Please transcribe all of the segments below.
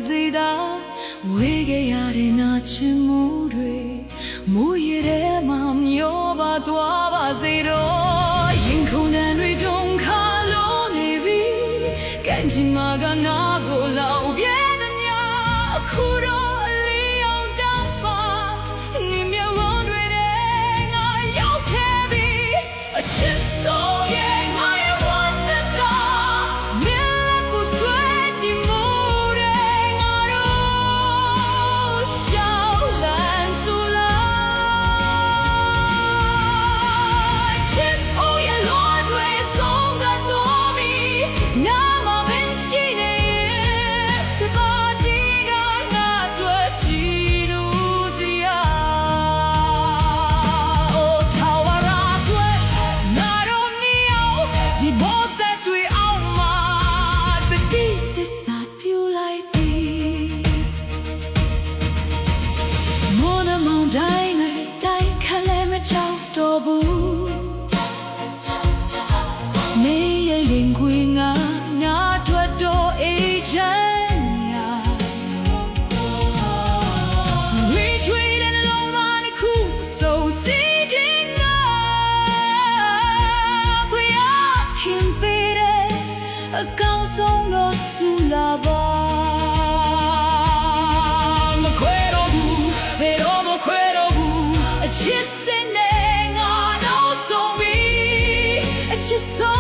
စေတာဝေးခဲ့ရတဲ့နာချင်မှုတွေမိုးရေထဲမှာမျောပါသွားပါစေတော့ရင်ခုန်တွေတုန်ခါလို့နေပြီကံချင်မှာကငါကိုလောက်ပြဲတဲ့ညအခုတော့အလေးအောင်တောင်းပါနေမြဝန်းတွေနဲ့ငါရောက်ခဲ့ပြီအချစ်ဆုံးရဲ့မေးရရင်ခွေငါထွက်တော့အေးချမ်းရာ Retreat and alone on a cool so sitting up we are him better a cow song no sulaba ma quiero bu pero mo quiero bu a chissing nga no so me a chisso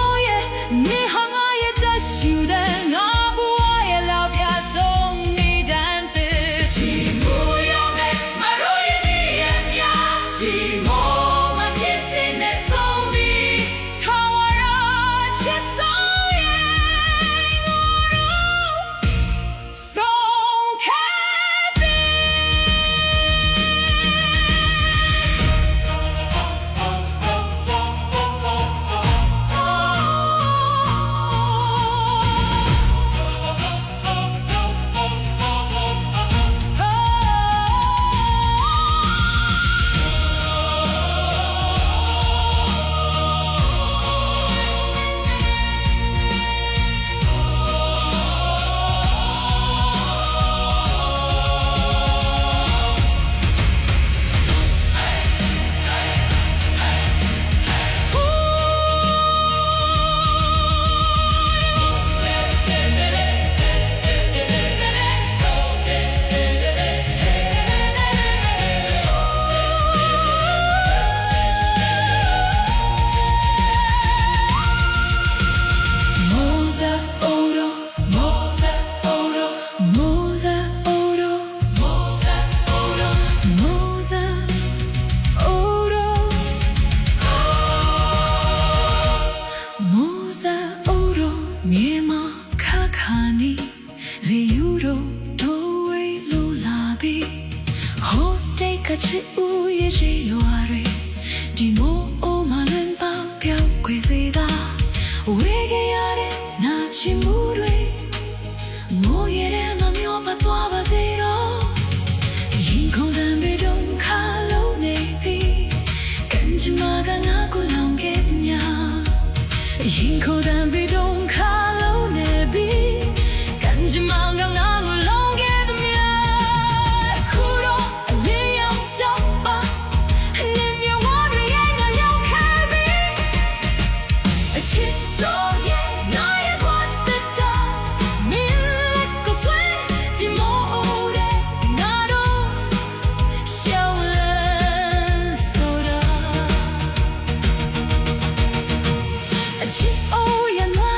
Kachi uye shi yuare di mo o malen pa pyao kwe se da we ge yare na chi mu dwe mo ye de ma myo pa twa ba se ro yin khong dan be dong kha lo ne pi kan chi ma ga na ko long ke nya yin khong dan be dong kha lo ne pi kan chi ma ga na ko long ke Oh, yeah.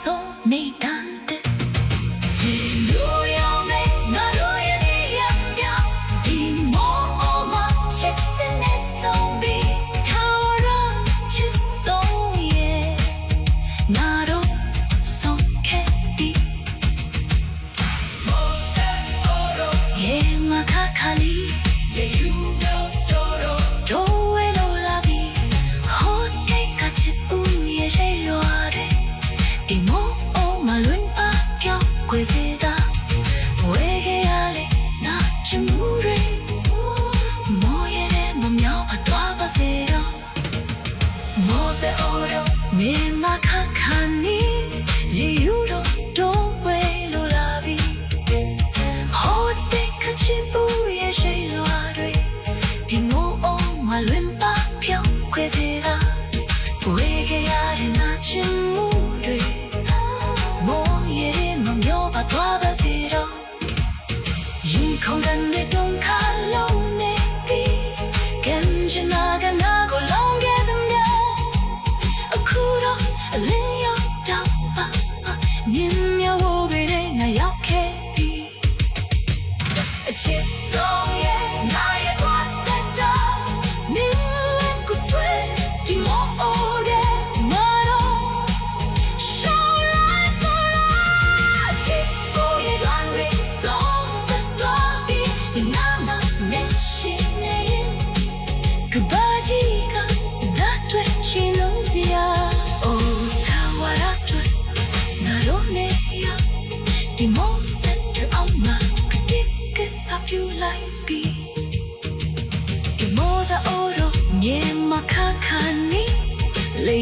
ဆုံးနေတဲ့ချစ်လို့ရောင်းနေငါတို့ရဲ့နေရာပြောင်းဒီမောမချစ်စနေဆုံးပြီးထာဝရချစ်ဆုံးရဲ့ငါတို့ဆုံးခဲ့ဒီမောဆာအိုရိုယေမခါခါလီလေယူတော့တော့ဝဲလို့လာပြီဟိုတိတ်ကချစ်ဦးရဲ့ရှိရွာတဲ့ဒီမောမလွင်ပါပြောင်းခွေစေတာဝဲခဲ့ရလေနာချင်မှုတွေမောရဲ့မမြောက်အသွားပါစေတော့မောစေအိုရောနေမခါခါနီလေယူတော့ဝဲလို့လာပြီဟိုတိတ်ကချစ်ဦးရဲ့ရှိရွာတွေဒီမောမလွင်ပါပြောင်းခွေစေတာဝဲခဲ့ရလေနာချင်မှုတွေသွားပါစေတော့ရင်ခုန်တဲ့တုံးခါလုံးနေပြီကံချနာကနာကိုလောင်းခဲ့တဲ့မြတ်အခုတော့အလင်းရောက်တော့ပါမြင်မြဝဘေးနဲ့ငါရောက်ခဲ့ပြီအချစ်ဆုံးရဲ့နာရဲ့ what's that dog မြင်လက်ကိုဆွဲဒီမောအိုတဲ့မာတော့ဒီမောစက်တူအောင်မကတိကစားပြလိုက်ပြီဒီမောဒါအိုရိုမြေမခါခါနီလေ